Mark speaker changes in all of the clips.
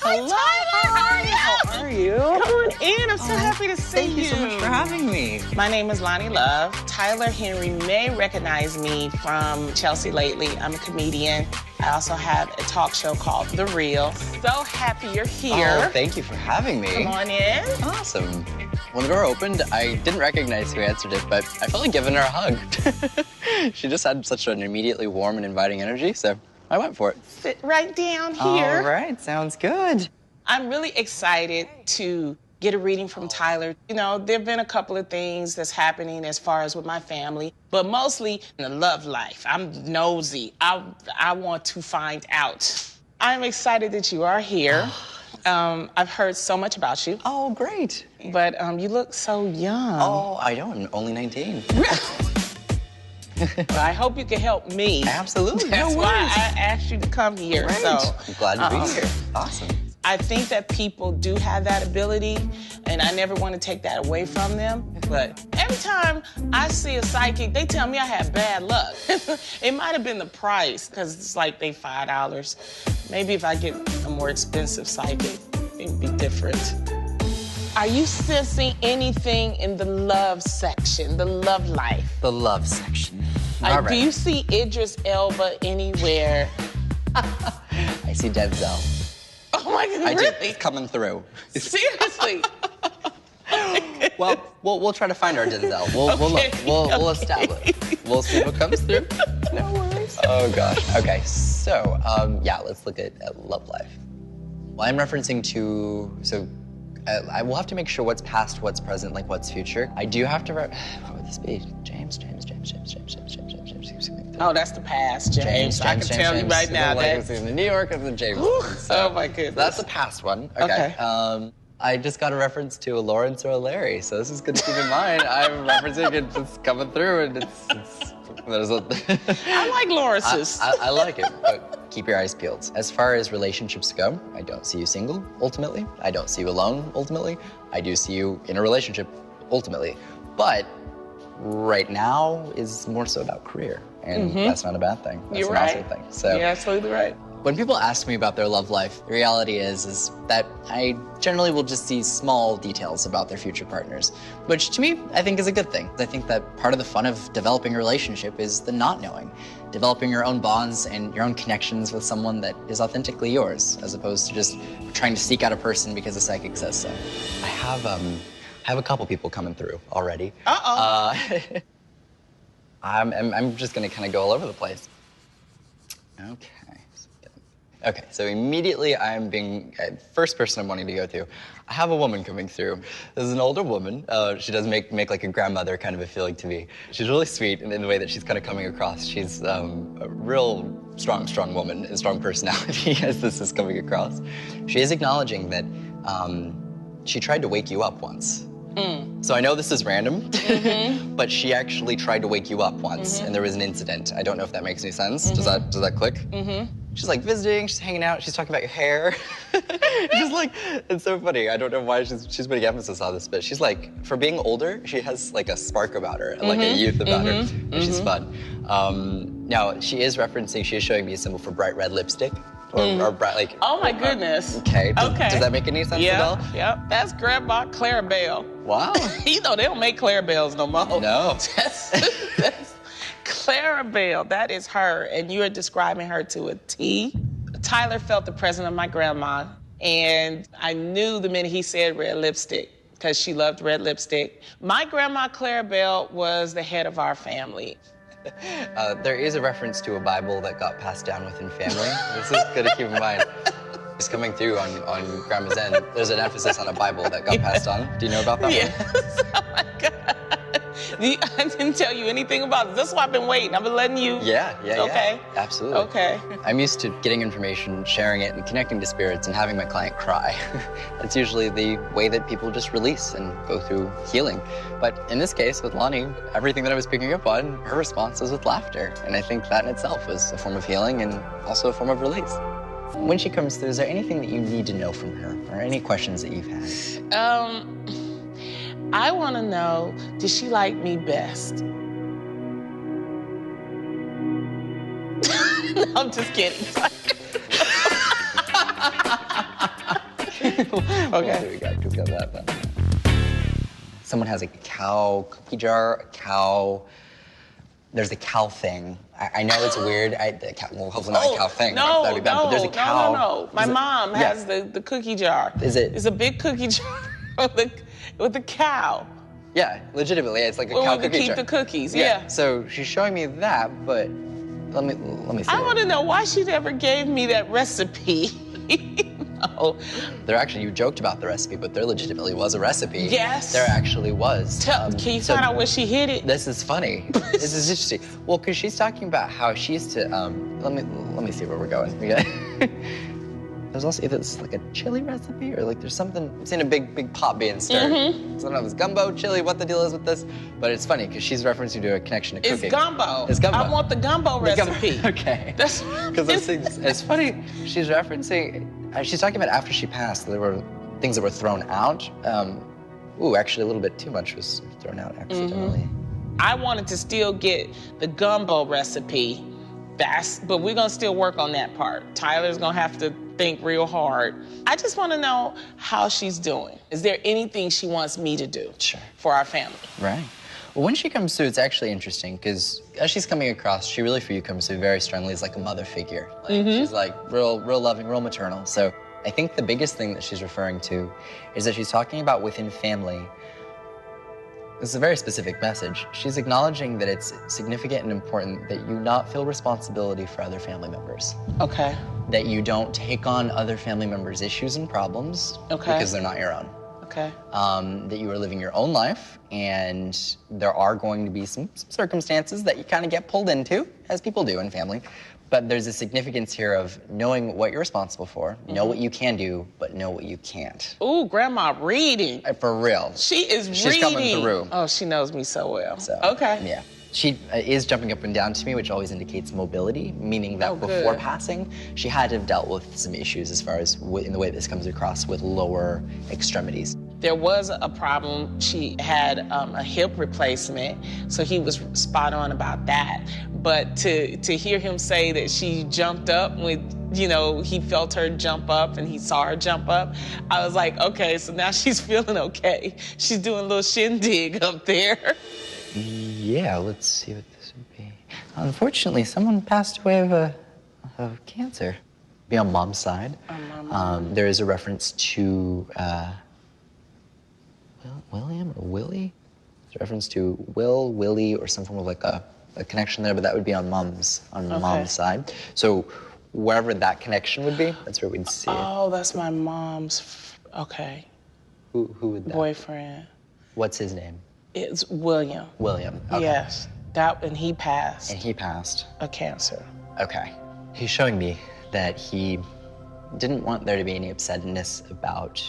Speaker 1: Hello. Hi, Tyler. How are you?
Speaker 2: Come on in. I'm so happy to see you.
Speaker 1: Thank you so much for having me.
Speaker 2: My name is Loni Love. Tyler Henry may recognize me from Chelsea Lately. I'm a comedian. I also have a talk show called The Real. So happy you're here.
Speaker 1: Oh, thank you for having me.
Speaker 2: Come on in.
Speaker 1: Awesome. When the door opened, I didn't recognize who answered it, but I felt like giving her a hug. She just had such an immediately warm and inviting energy, so I went for it.
Speaker 2: Sit right down here.
Speaker 1: All right, sounds good.
Speaker 2: I'm really excited to get a reading from Tyler. You know, there have been a couple of things that's happening as far as with my family, but mostly in the love life. I'm nosy. I want to find out. I'm excited that you are here. I've heard so much about you.
Speaker 1: Oh, great.
Speaker 2: But you look so young.
Speaker 1: Oh, I know, I'm only 19.
Speaker 2: Well, I hope you can help me.
Speaker 1: Absolutely,
Speaker 2: That's
Speaker 1: no
Speaker 2: why
Speaker 1: worries.
Speaker 2: I asked you to come here.
Speaker 1: Great.
Speaker 2: So
Speaker 1: I'm glad to be here. Awesome.
Speaker 2: I think that people do have that ability, and I never want to take that away from them. But every time I see a psychic, they tell me I have bad luck. It might have been the price, because it's like they $5. Maybe if I get a more expensive psychic, it'd be different. Are you sensing anything in the love section, the love life?
Speaker 1: The love section. All right.
Speaker 2: Do you see Idris Elba anywhere?
Speaker 1: I see Denzel.
Speaker 2: Oh my God,
Speaker 1: I
Speaker 2: really?
Speaker 1: do. It's coming through.
Speaker 2: Seriously?
Speaker 1: Well, we'll try to find our Denzel. We'll establish. We'll see what comes through.
Speaker 2: No worries.
Speaker 1: Oh gosh. Okay. So yeah, let's look at love life. Well, I'm referencing to I will have to make sure what's past, what's present, like what's future. I do have to. What would this be? James.
Speaker 2: Oh, that's the past, James. I can tell you right now that.
Speaker 1: The New York of the James.
Speaker 2: Oh my goodness.
Speaker 1: That's the past one. Okay. I just got a reference to a Lawrence or a Larry, so this is good to keep in mind. I'm referencing it, it's coming through, and there's a.
Speaker 2: I like Lawrence's.
Speaker 1: I like it, but keep your eyes peeled. As far as relationships go, I don't see you single, ultimately. I don't see you alone, ultimately. I do see you in a relationship, ultimately. But right now is more so about career, and that's not a bad thing. That's
Speaker 2: You're
Speaker 1: an
Speaker 2: right.
Speaker 1: awesome thing. So,
Speaker 2: you're absolutely right.
Speaker 1: when people ask me about their love life, the reality is that I generally will just see small details about their future partners, which to me, I think is a good thing. I think that part of the fun of developing a relationship is the not knowing, developing your own bonds and your own connections with someone that is authentically yours, as opposed to just trying to seek out a person because a psychic says so. I have a couple people coming through already. I'm just gonna kind of go all over the place. Okay, so immediately I'm being, first person I'm wanting to go to, I have a woman coming through. This is an older woman. She does make like a grandmother kind of a feeling to me. She's really sweet in the way that she's kind of coming across. She's a real strong woman, a strong personality as this is coming across. She is acknowledging that she tried to wake you up once. So I know this is random, but she actually tried to wake you up once, and there was an incident. I don't know if that makes any sense. Does that click? She's like visiting, she's hanging out, she's talking about your hair. She's like, it's so funny. I don't know why she's putting emphasis on this, but she's like, for being older, she has like a spark about her, and like a youth about her, and she's fun. Now, she is showing me a symbol for bright red lipstick. Or bright, like. Oh my
Speaker 2: goodness.
Speaker 1: Okay. Does that make any sense at all?
Speaker 2: Yep. That's Grandma Clarabelle.
Speaker 1: Wow.
Speaker 2: You know, they don't make Clarabelles no more.
Speaker 1: No.
Speaker 2: That's Clarabelle. That is her, and you are describing her to a T. Tyler felt the presence of my grandma, and I knew the minute he said red lipstick, because she loved red lipstick. My grandma Clarabelle was the head of our family.
Speaker 1: There is a reference to a Bible that got passed down within family. This is good to keep in mind. It's coming through on Grandma's end. There's an emphasis on a Bible that got passed on. Do you know about that one?
Speaker 2: Yes. Oh my God. I didn't tell you anything about this. That's why I've been waiting. I've been letting you.
Speaker 1: Yeah.
Speaker 2: Okay.
Speaker 1: Absolutely.
Speaker 2: Okay.
Speaker 1: I'm used to getting information, sharing it, and connecting to spirits and having my client cry. That's usually the way that people just release and go through healing. But in this case, with Loni, everything that I was picking up on, her response was with laughter. And I think that in itself was a form of healing and also a form of release. When she comes through, is there anything that you need to know from her or any questions that you've had?
Speaker 2: I want to know, does she like me best? No, I'm just kidding. Okay.
Speaker 1: What do we got? We got that one. Someone has a cow cookie jar, a cow. There's a cow thing. I know it's weird. Well, hopefully not a cow thing.
Speaker 2: No,
Speaker 1: that'd be bad, but there's a cow.
Speaker 2: No. My mom has the cookie jar.
Speaker 1: Is it?
Speaker 2: It's a big cookie jar with a cow.
Speaker 1: Yeah, legitimately, it's like a cow
Speaker 2: Where we
Speaker 1: cookie
Speaker 2: could keep
Speaker 1: jar.
Speaker 2: the cookies, yeah.
Speaker 1: So she's showing me that, but let me see.
Speaker 2: I want to know why she never gave me that recipe. No.
Speaker 1: There actually, you joked about the recipe, but there legitimately was a recipe.
Speaker 2: Yes.
Speaker 1: There actually was.
Speaker 2: Can you find out where she hid it?
Speaker 1: This is funny. This is interesting. Well, because she's talking about how she used to, let me see where we're going. There's also either this like a chili recipe or like there's something, I've seen a big pot being stirred. So I don't know if it's gumbo, chili, what the deal is with this, but it's funny because she's referencing to a connection to cooking.
Speaker 2: It's gumbo.
Speaker 1: It's gumbo.
Speaker 2: I want the gumbo recipe.
Speaker 1: Okay. Because it's funny, she's referencing, she's talking about after she passed, there were things that were thrown out. Actually a little bit too much was thrown out accidentally.
Speaker 2: I wanted to still get the gumbo recipe. But we're gonna still work on that part. Tyler's gonna have to think real hard. I just wanna know how she's doing. Is there anything she wants me to do for our family?
Speaker 1: Right. Well, when she comes through, it's actually interesting because as she's coming across, she really for you comes through very strongly as like a mother figure. Like, she's like real loving, real maternal. So I think the biggest thing that she's referring to is that she's talking about within family. This is a very specific message. She's acknowledging that it's significant and important that you not feel responsibility for other family members.
Speaker 2: Okay.
Speaker 1: That you don't take on other family members' issues and problems because they're not your own.
Speaker 2: Okay.
Speaker 1: That you are living your own life, and there are going to be some circumstances that you kind of get pulled into, as people do in family. But there's a significance here of knowing what you're responsible for, know what you can do, but know what you can't.
Speaker 2: Ooh, Grandma reading.
Speaker 1: For real.
Speaker 2: She's
Speaker 1: reading. Coming through.
Speaker 2: Oh, she knows me so well.
Speaker 1: So,
Speaker 2: okay.
Speaker 1: Yeah. She is jumping up and down to me, which always indicates mobility, meaning that before passing, she had to have dealt with some issues as far as in the way this comes across with lower extremities.
Speaker 2: There was a problem. She had a hip replacement, so he was spot on about that. But to hear him say that she jumped up when, he felt her jump up and he saw her jump up, I was like, okay, so now she's feeling okay. She's doing a little shindig up there.
Speaker 1: Yeah, let's see what this would be. Unfortunately, someone passed away of cancer. Be on Mom's side. There is a reference to William or Willie? There's a reference to Willie, or some form of like a connection there, but that would be on Mom's side. So wherever that connection would be, that's where we'd see it.
Speaker 2: Oh, that's my mom's. Okay.
Speaker 1: Who would that?
Speaker 2: Boyfriend.
Speaker 1: What's his name?
Speaker 2: It's William.
Speaker 1: William. Okay.
Speaker 2: Yes. And he passed.
Speaker 1: And he passed.
Speaker 2: Of cancer.
Speaker 1: Okay. He's showing me that he didn't want there to be any upsetness about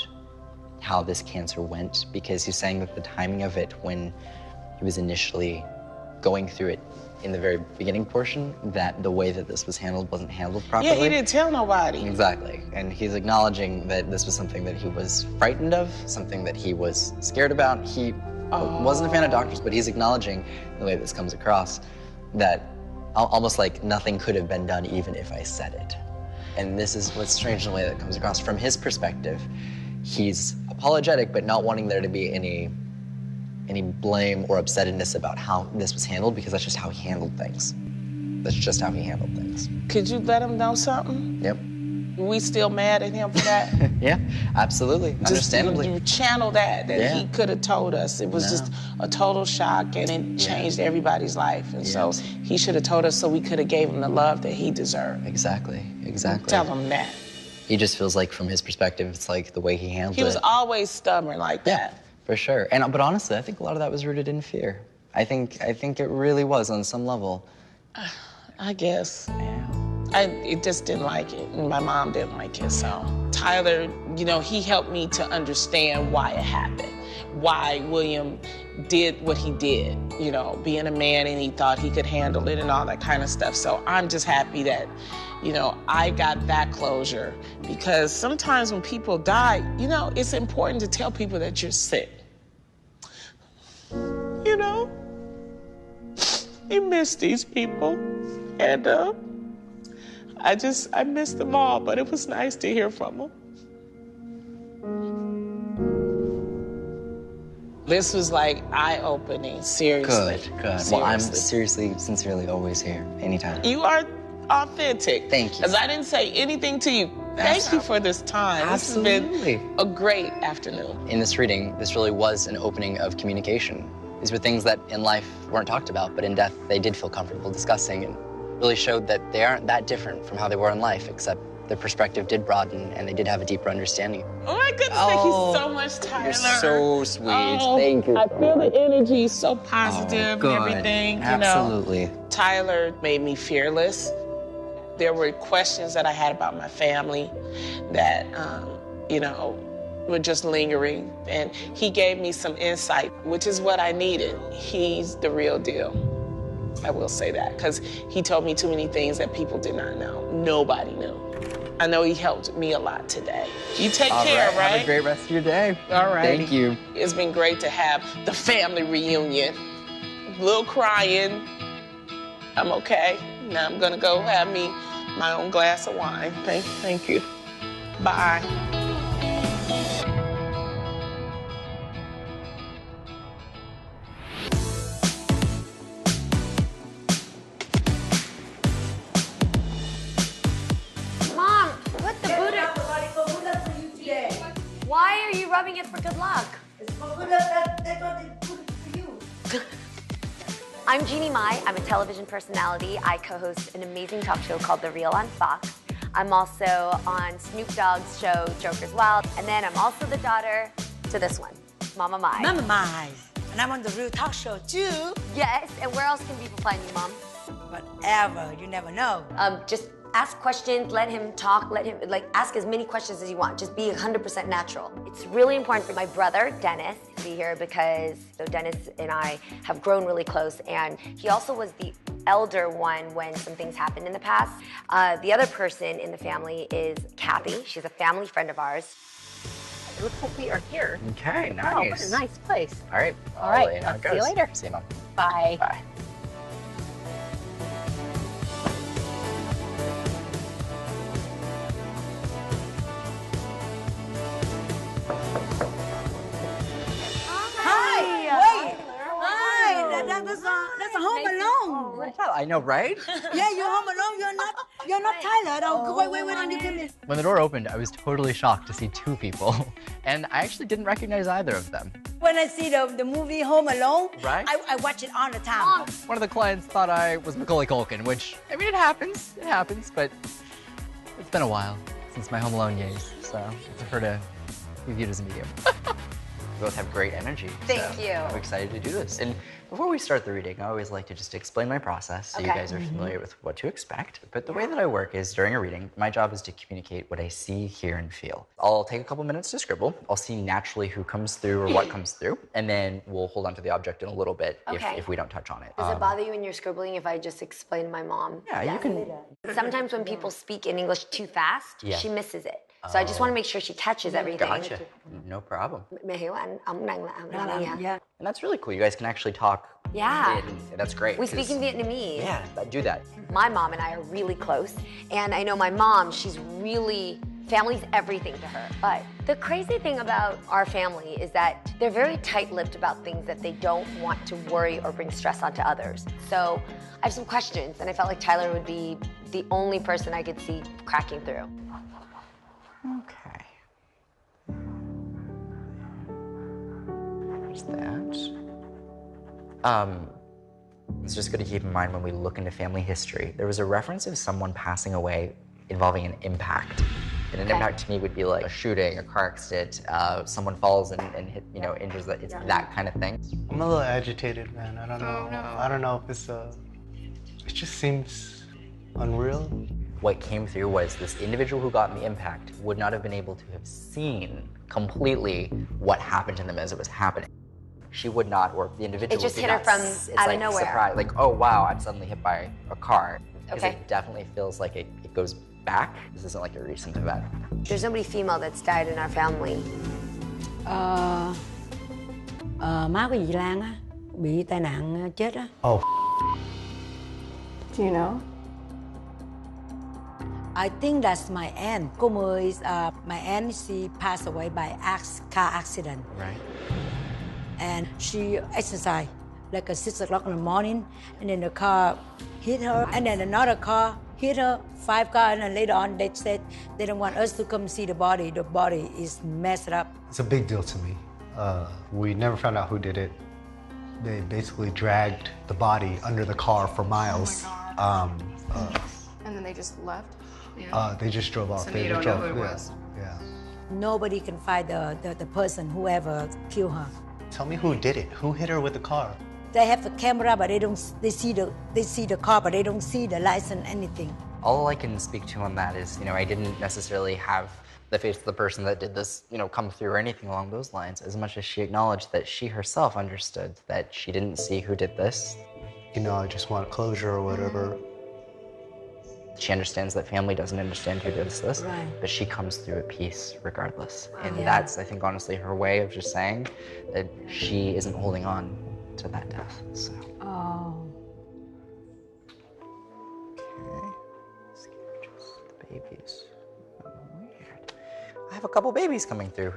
Speaker 1: how this cancer went, because he's saying that the timing of it when he was initially going through it in the very beginning portion, that the way that this was handled wasn't handled properly.
Speaker 2: Yeah, he didn't tell nobody.
Speaker 1: Exactly. And he's acknowledging that this was something that he was frightened of, something that he was scared about. He wasn't a fan of doctors, but he's acknowledging the way this comes across, that almost like nothing could have been done even if I said it. And this is what's strange in the way that comes across. From his perspective, he's apologetic, but not wanting there to be any blame or upsetness about how this was handled, because that's just how he handled things. That's just how he handled things.
Speaker 2: Could you let him know something?
Speaker 1: Yep.
Speaker 2: We still mad at him for that?
Speaker 1: Yeah, absolutely. Understandably.
Speaker 2: You channel that he could have told us. It was just a total shock, and it changed everybody's life. And so he should have told us, so we could have gave him the love that he deserved.
Speaker 1: Exactly.
Speaker 2: Tell him that.
Speaker 1: He just feels like, from his perspective, it's like the way he handled it.
Speaker 2: He was always stubborn like that.
Speaker 1: For sure. But honestly, I think a lot of that was rooted in fear. I think it really was on some level.
Speaker 2: I guess. Yeah. It just didn't like it, and my mom didn't like it. So Tyler, he helped me to understand why it happened, why William did what he did, being a man, and he thought he could handle it and all that kind of stuff. So I'm just happy that, I got that closure, because sometimes when people die, it's important to tell people that you're sick. You miss these people, and I miss them all, but it was nice to hear from them. This was like eye-opening, seriously.
Speaker 1: Good. Well, I'm seriously, sincerely always here, anytime.
Speaker 2: You are authentic.
Speaker 1: Thank you.
Speaker 2: Because I didn't say anything to you. Thank you for this time.
Speaker 1: Absolutely.
Speaker 2: This has been a great afternoon.
Speaker 1: In this reading, this really was an opening of communication. These were things that in life weren't talked about, but in death they did feel comfortable discussing, and really showed that they aren't that different from how they were in life, except their perspective did broaden and they did have a deeper understanding.
Speaker 2: Oh my goodness, thank you so much, Tyler.
Speaker 1: You're so sweet.
Speaker 2: Oh,
Speaker 1: thank you.
Speaker 2: I feel the energy so positive and everything.
Speaker 1: Absolutely.
Speaker 2: You know. Tyler made me fearless. There were questions that I had about my family that, you know, were just lingering. And he gave me some insight, which is what I needed. He's the real deal. I will say that, because he told me too many things that people did not know. Nobody knew. I know he helped me a lot today. You take care, right?
Speaker 1: Have a great rest of your day.
Speaker 2: All right.
Speaker 1: Thank you.
Speaker 2: It's been great to have the family reunion. A little crying. I'm okay. Now I'm gonna go have me my own glass of wine. Thank you. Bye.
Speaker 3: Mom, what the Buddha? Why are you rubbing it for good luck?
Speaker 4: It's for good luck. That's what they put it for you.
Speaker 3: I'm Jeannie Mai. I'm a television personality. I co-host an amazing talk show called The Real on Fox. I'm also on Snoop Dogg's show, Joker's Wild. And then I'm also the daughter to this one, Mamma Mai.
Speaker 4: Mamma Mai. And I'm on the Real Talk Show too.
Speaker 3: Yes, and where else can people find you, Mom?
Speaker 4: Whatever, you never know.
Speaker 3: Just ask questions, let him talk, ask as many questions as you want. Just be 100% natural. It's really important for my brother, Dennis, to be here because Dennis and I have grown really close, and he also was the elder one when some things happened in the past. The other person in the family is Kathy. She's a family friend of ours. It looks like we are here.
Speaker 1: Okay, nice.
Speaker 3: Oh, what a nice place.
Speaker 1: All right.
Speaker 3: All right,
Speaker 1: I'll
Speaker 3: see you later.
Speaker 1: See you, Mom.
Speaker 3: Bye.
Speaker 1: Bye.
Speaker 4: That's a Home Alone.
Speaker 1: I know, right?
Speaker 4: Yeah, you're Home Alone. You're not Tyler. Wait, on you come in.
Speaker 1: When the door opened, I was totally shocked to see two people, and I actually didn't recognize either of them.
Speaker 4: When I see the movie Home Alone,
Speaker 1: Right?
Speaker 4: I watch it all the time.
Speaker 1: One of the clients thought I was Macaulay Culkin, which, I mean, it happens, but it's been a while since my Home Alone days, so I prefer to be viewed as a medium. We both have great energy.
Speaker 3: Thank you.
Speaker 1: I'm excited to do this. And before we start the reading, I always like to just explain my process so you guys are familiar with what to expect. But the way that I work is during a reading, my job is to communicate what I see, hear, and feel. I'll take a couple minutes to scribble. I'll see naturally who comes through or what comes through, and then we'll hold on to the object in a little bit if we don't touch on it.
Speaker 3: Does it bother you when you're scribbling if I just explain to my mom?
Speaker 1: Yeah, you can.
Speaker 3: Sometimes when people speak in English too fast, she misses it. So I just want to make sure she catches everything.
Speaker 1: Gotcha. No problem.
Speaker 3: Yeah.
Speaker 1: And that's really cool. You guys can actually talk.
Speaker 3: Yeah.
Speaker 1: That's great.
Speaker 3: We speak in Vietnamese.
Speaker 1: Yeah, do that.
Speaker 3: My mom and I are really close. And I know my mom, family's everything to her. But the crazy thing about our family is that they're very tight-lipped about things that they don't want to worry or bring stress onto others. So I have some questions, and I felt like Tyler would be the only person I could see cracking through.
Speaker 1: Okay. There's that. It's just good to keep in mind when we look into family history, there was a reference of someone passing away involving an impact. And an impact to me would be like a shooting, a car accident, someone falls and hit, injures that. It's that kind of thing.
Speaker 5: I'm a little agitated, man. I don't know. Oh, no. I don't know if it's it just seems unreal.
Speaker 1: What came through was this individual who got in the impact would not have been able to have seen completely what happened to them as it was happening. She would not, or the individual.
Speaker 3: It just
Speaker 1: did
Speaker 3: hit her
Speaker 1: not,
Speaker 3: from
Speaker 1: it's
Speaker 3: out
Speaker 1: like
Speaker 3: of nowhere.
Speaker 1: Surprise, like, oh wow, I'm suddenly hit by a car. Because
Speaker 3: Okay.
Speaker 1: it definitely feels like it goes back. This isn't like a recent event.
Speaker 3: There's nobody female that's died in our family.
Speaker 4: Má của dì Lan á, bị tai nạn chết á.
Speaker 5: Oh.
Speaker 6: Do you know?
Speaker 4: I think that's my aunt. Cô Mười, my aunt, she passed away by car accident.
Speaker 1: Right.
Speaker 4: and she exercised like at 6 o'clock in the morning, and then the car hit her, and then another car hit her, 5 cars, and then later on they said they don't want us to come see the body. The body is messed up.
Speaker 5: It's a big deal to me. We never found out who did it. They basically dragged the body under the car for miles.
Speaker 6: Oh my God. And then they just left? Yeah.
Speaker 5: They just drove off.
Speaker 6: So
Speaker 5: they
Speaker 6: you don't
Speaker 5: just
Speaker 6: know
Speaker 5: drove,
Speaker 6: who it was?
Speaker 5: Yeah.
Speaker 4: Nobody can find the person, whoever killed her.
Speaker 5: Tell me who did it. Who hit her with the car?
Speaker 4: They have the camera, but they see the car, but they don't see the license, anything.
Speaker 1: All I can speak to on that is, I didn't necessarily have the face of the person that did this, come through or anything along those lines, as much as she acknowledged that she herself understood that she didn't see who did this.
Speaker 5: I just want closure or whatever.
Speaker 1: She understands that family doesn't understand who did this,
Speaker 4: Right.
Speaker 1: but she comes through at peace regardless. And that's, I think, honestly, her way of just saying that she isn't holding on to that death, so.
Speaker 4: Oh.
Speaker 1: Okay. The babies. Weird. I have a couple babies coming through,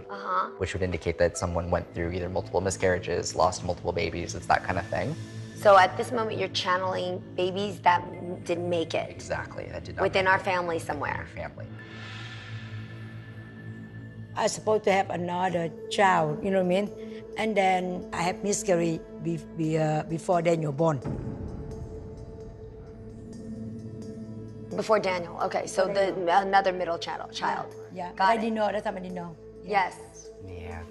Speaker 1: which would indicate that someone went through either multiple miscarriages, lost multiple babies, it's that kind of thing.
Speaker 3: So at this moment, you're channeling babies that didn't make it.
Speaker 1: Exactly, that did not
Speaker 3: Within
Speaker 1: make
Speaker 3: our
Speaker 1: it.
Speaker 3: family somewhere.
Speaker 1: Family.
Speaker 4: I supposed to have another child, you know what I mean? And then I have miscarriage before Daniel born.
Speaker 3: Before Daniel. Okay, so another middle child.
Speaker 4: Yeah, but
Speaker 3: Got
Speaker 4: I
Speaker 3: it.
Speaker 4: didn't know. That time I didn't know.
Speaker 3: Yes.
Speaker 1: Yeah.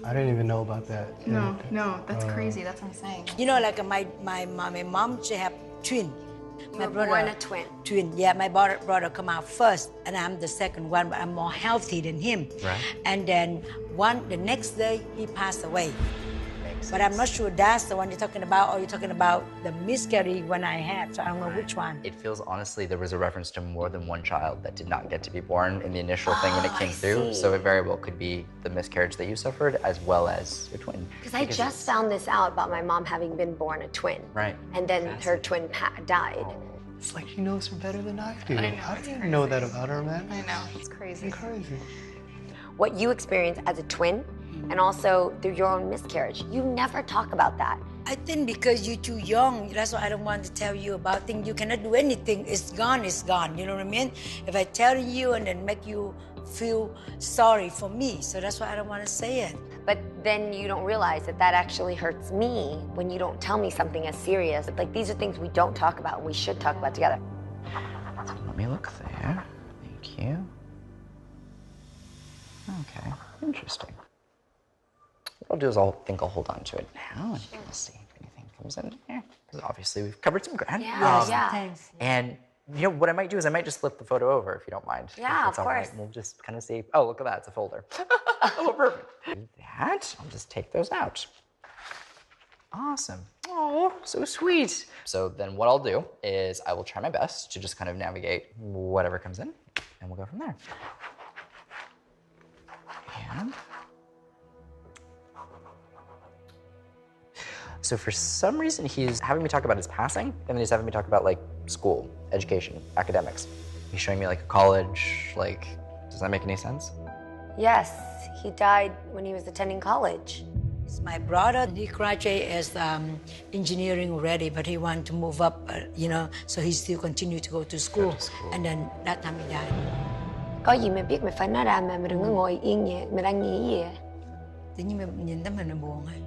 Speaker 5: I didn't even know about that.
Speaker 6: No, that's crazy. That's what I'm saying.
Speaker 4: You know, like my mom, she have twin.
Speaker 3: You were born a twin.
Speaker 4: Twin, yeah. My brother come out first, and I'm the second one, but I'm more healthy than him.
Speaker 1: Right.
Speaker 4: And then the next day, he passed away.
Speaker 1: Makes
Speaker 4: But I'm not sure that's the one you're talking about, or you're talking about the miscarriage when I had, so I don't know which one.
Speaker 1: It feels, honestly, there was a reference to more than one child that did not get to be born in the initial thing when it came through.
Speaker 3: see.
Speaker 1: So it very well could be the miscarriage that you suffered as well as your twin.
Speaker 3: Because I just found this out about my mom having been born a twin.
Speaker 1: Right.
Speaker 3: And then her twin died.
Speaker 5: It's like she knows her better than I do.
Speaker 6: I know,
Speaker 5: How
Speaker 6: it's
Speaker 5: do you
Speaker 6: crazy.
Speaker 5: know that about her, man?
Speaker 6: I know, it's crazy.
Speaker 5: Crazy.
Speaker 3: What you experienced as a twin, and also through your own miscarriage, you never talk about that.
Speaker 4: I think because you're too young, that's why I don't want to tell you about things. You cannot do anything. It's gone, you know what I mean? If I tell you and then make you feel sorry for me, so that's why I don't want to say it.
Speaker 3: But then you don't realize that that actually hurts me when you don't tell me something as serious. Like, these are things we don't talk about and we should talk about together.
Speaker 1: Let me look there. Thank you. Okay, interesting. What I'll do is I'll hold on to it now and we'll see if anything comes in there. Because obviously we've covered some ground.
Speaker 3: Yeah.
Speaker 4: Thanks.
Speaker 1: And what I might do is I might just flip the photo over if you don't mind.
Speaker 3: Yeah,
Speaker 1: If that's
Speaker 3: of
Speaker 1: all right.
Speaker 3: course.
Speaker 1: We'll just kind of see. Oh, look at that. It's a folder. Oh, perfect. Do that. I'll just take those out. Awesome. Oh, so sweet. So then what I'll do is I will try my best to just kind of navigate whatever comes in, and we'll go from there. And so for some reason, he's having me talk about his passing, and then he's having me talk about like school, education, academics. He's showing me like college, does that make any sense?
Speaker 3: Yes, he died when he was attending college.
Speaker 4: It's my brother. He graduated as engineering already, but he wanted to move up, so he still continued to go to school. And then that time he died.
Speaker 3: Có gì mày biết mày phải nói ra mà đừng có ngồi yên vậy, mày đang nghĩ gì vậy?
Speaker 4: Tự nhiên mày nhìn tới mình là buồn ấy.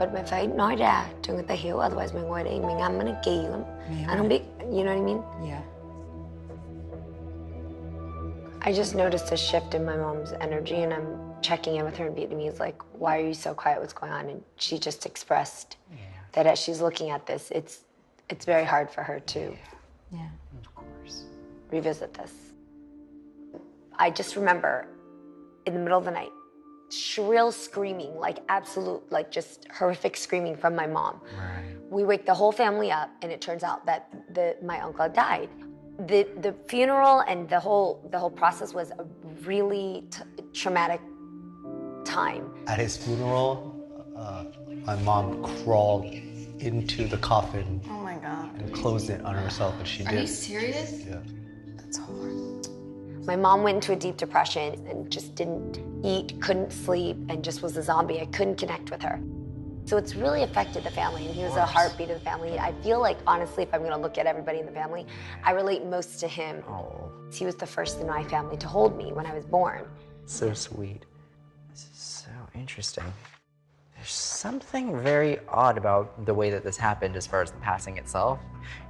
Speaker 3: But mày phải nói ra cho người ta hiểu, otherwise mày ngồi đây mày ngâm nó kỳ lắm. Anh không biết, you know what I mean?
Speaker 4: Yeah.
Speaker 3: I just noticed a shift in my mom's energy, and I'm checking in with her in Vietnamese, like, why are you so quiet? What's going on? And she just expressed that as she's looking at this, it's very hard for her to
Speaker 4: Yeah.
Speaker 1: Of course.
Speaker 3: revisit this. I just remember in the middle of the night, shrill screaming, like absolute, like just horrific screaming from my mom.
Speaker 1: Right.
Speaker 3: We wake the whole family up, and it turns out that my uncle died. The funeral and the whole process was a really traumatic time.
Speaker 5: At his funeral, my mom crawled into the coffin
Speaker 6: Oh my God.
Speaker 5: and closed it on herself, and she
Speaker 6: Are
Speaker 5: did.
Speaker 6: you serious?
Speaker 5: Yeah.
Speaker 6: That's hard.
Speaker 3: My mom went into a deep depression and just didn't eat, couldn't sleep, and just was a zombie. I couldn't connect with her. So it's really affected the family, and he was a heartbeat of the family. I feel like, honestly, if I'm gonna look at everybody in the family, I relate most to him.
Speaker 7: Oh.
Speaker 3: He was the first in my family to hold me when I was born.
Speaker 7: So sweet. This is so interesting. There's something very odd about the way that this happened as far as the passing itself.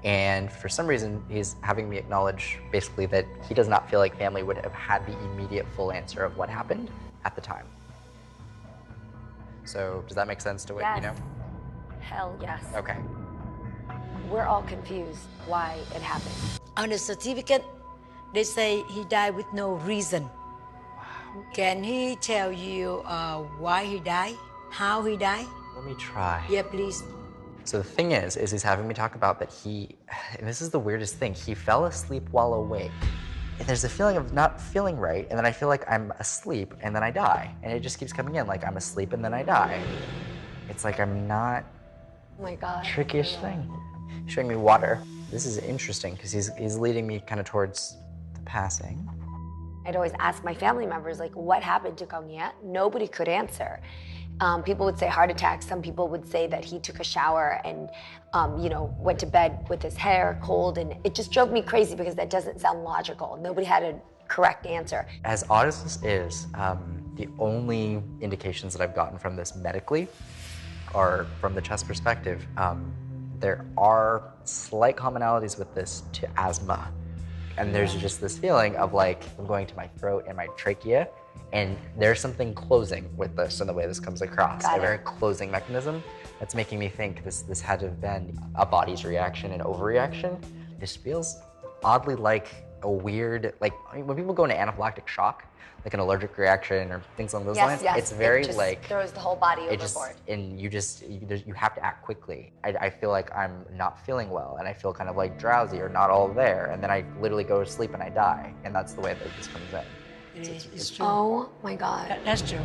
Speaker 7: And for some reason, he's having me acknowledge basically that he does not feel like family would have had the immediate full answer of what happened at the time. So does that make sense to what you know?
Speaker 3: Hell yes.
Speaker 7: Okay.
Speaker 3: We're all confused why it happened.
Speaker 4: On the certificate, they say he died with no reason. Can he tell you why he died? How he died?
Speaker 7: Let me try.
Speaker 4: Yeah, please.
Speaker 7: So the thing is he's having me talk about that and this is the weirdest thing, he fell asleep while awake. And there's a feeling of not feeling right, and then I feel like I'm asleep, and then I die. And it just keeps coming in, like I'm asleep and then I die. It's like I'm not...
Speaker 3: Oh my God.
Speaker 7: Trickiest thing. He's showing me water. This is interesting, because he's leading me kind of towards the passing.
Speaker 3: I'd always ask my family members, like, what happened to Kong Ye? Nobody could answer. People would say heart attack. Some people would say that he took a shower and, went to bed with his hair cold. And it just drove me crazy because that doesn't sound logical. Nobody had a correct answer.
Speaker 7: As odd as this is, the only indications that I've gotten from this medically are from the chest perspective. There are slight commonalities with this to asthma. And there's just this feeling of like, I'm going to my throat and my trachea, and there's something closing with this and the way this comes across. A very closing mechanism that's making me think this had to have been a body's reaction and overreaction. This feels oddly like a weird, like when people go into anaphylactic shock, like an allergic reaction or things along those lines, it's very
Speaker 3: it just
Speaker 7: like...
Speaker 3: throws the whole body overboard.
Speaker 7: And you have to act quickly. I feel like I'm not feeling well, and I feel kind of like drowsy or not all there, and then I literally go to sleep and I die, and that's the way that this comes in.
Speaker 4: It's true.
Speaker 3: Oh my God.
Speaker 4: That's true.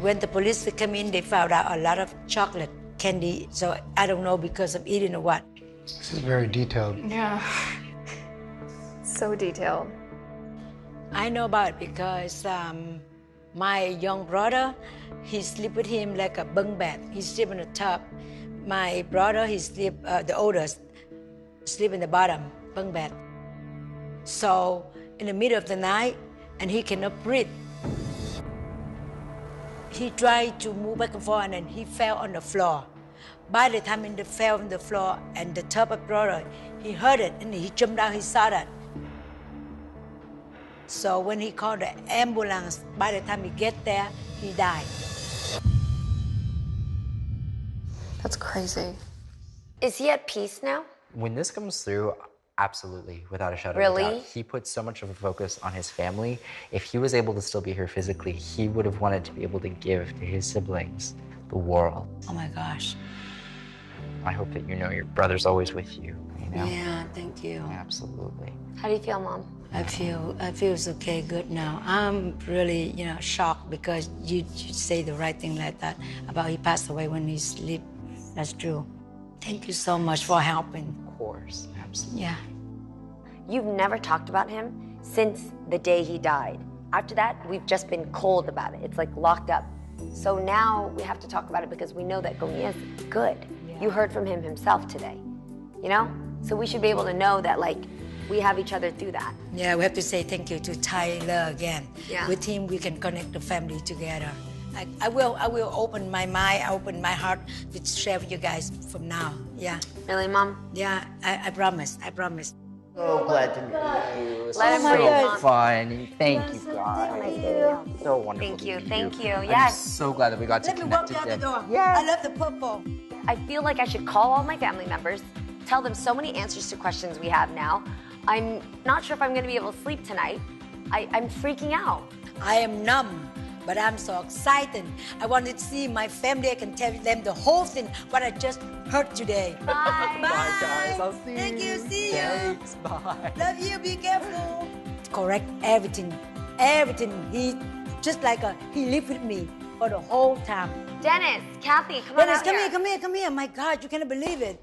Speaker 4: When the police come in, they found out a lot of chocolate candy, so I don't know because of eating or what.
Speaker 5: This is very detailed.
Speaker 6: Yeah. So detailed.
Speaker 4: I know about it because my young brother, he sleep with him like a bunk bed. He sleep on the top. My brother, he sleep, the oldest, sleep in the bottom, bunk bed. So in the middle of the night, and he cannot breathe. He tried to move back and forth, and then he fell on the floor. By the time he fell on the floor, and the top of brother, he heard it, and he jumped out, he saw that. So when he called the ambulance, by the time he get there, he died.
Speaker 6: That's crazy.
Speaker 3: Is he at peace now?
Speaker 7: When this comes through, absolutely, without a shadow of a doubt. He put so much of a focus on his family. If he was able to still be here physically, he would have wanted to be able to give to his siblings the world.
Speaker 4: Oh my gosh.
Speaker 7: I hope that you know your brother's always with you, you know?
Speaker 4: Yeah, thank you.
Speaker 7: Absolutely.
Speaker 3: How do you feel, Mom?
Speaker 4: I feel okay, good now. I'm really, shocked because you say the right thing like that about he passed away when he sleep. That's true. Thank you so much for helping.
Speaker 7: Of course, absolutely.
Speaker 4: Yeah.
Speaker 3: You've never talked about him since the day he died. After that, we've just been cold about it. It's like locked up. So now we have to talk about it because we know that Goni is good. Yeah. You heard from him himself today, So we should be able to know that, we have each other through that.
Speaker 4: Yeah, we have to say thank you to Tyler again.
Speaker 3: Yeah.
Speaker 4: With him, we can connect the family together. I will open my mind, open my heart to share with you guys from now. Yeah.
Speaker 3: Really, Mom?
Speaker 4: Yeah, I promise.
Speaker 7: So glad to meet you.
Speaker 3: Let him breathe,
Speaker 7: so
Speaker 3: Mom.
Speaker 7: fun. Thank you, guys. So wonderful.
Speaker 3: Thank you.
Speaker 7: I'm
Speaker 3: Yes.
Speaker 7: so glad that we got to
Speaker 4: Let me walk
Speaker 7: connect
Speaker 4: you out the
Speaker 7: again.
Speaker 4: door.
Speaker 7: Yeah.
Speaker 4: I love the purple.
Speaker 3: I feel like I should call all my family members, tell them so many answers to questions we have now. I'm not sure if I'm gonna be able to sleep tonight. I'm freaking out.
Speaker 4: I am numb, but I'm so excited. I want to see my family. I can tell them the whole thing, what I just heard today.
Speaker 3: Bye.
Speaker 7: Bye, guys. I'll see you.
Speaker 4: Thank you. See you.
Speaker 7: Thanks. Bye.
Speaker 4: Love you. Be careful. Correct everything. He just like he lived with me for the whole time.
Speaker 3: Dennis, Kathy, come on
Speaker 4: Dennis,
Speaker 3: out here.
Speaker 4: come here. My God, you cannot believe it.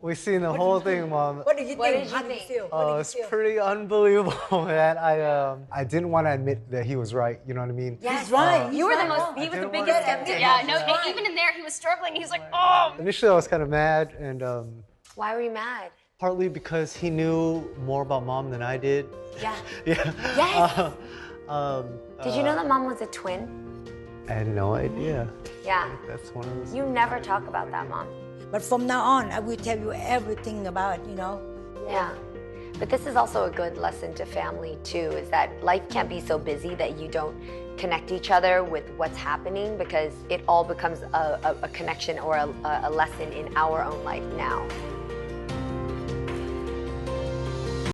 Speaker 5: We seen the whole thing, Mom.
Speaker 4: What did you
Speaker 3: What
Speaker 4: think?
Speaker 3: did you
Speaker 4: How did you
Speaker 3: think?
Speaker 4: feel? What
Speaker 5: Oh,
Speaker 4: did you
Speaker 5: it's
Speaker 4: feel?
Speaker 5: pretty unbelievable, man. I didn't want to admit that he was right. You know what I mean?
Speaker 3: Yes.
Speaker 4: He's right.
Speaker 3: You were the
Speaker 4: He's
Speaker 3: most.
Speaker 4: right.
Speaker 3: He was the
Speaker 5: didn't
Speaker 3: biggest
Speaker 5: wanna-
Speaker 3: skeptic.
Speaker 8: Yeah,
Speaker 4: He's
Speaker 8: no,
Speaker 4: right.
Speaker 8: even in there, he was struggling. He's like, oh.
Speaker 5: Initially, I was kind of mad, and
Speaker 3: Why were you mad?
Speaker 5: partly because he knew more about Mom than I did.
Speaker 3: Yeah.
Speaker 5: Yeah.
Speaker 3: Yes.
Speaker 5: Um,
Speaker 3: Did you know that Mom was a twin?
Speaker 5: I had no idea.
Speaker 3: Yeah.
Speaker 5: That's one of those.
Speaker 3: You never talk about that, Mom.
Speaker 4: But from now on, I will tell you everything about,
Speaker 3: Yeah. But this is also a good lesson to family too, is that life can't be so busy that you don't connect each other with what's happening, because it all becomes a connection or a lesson in our own life now.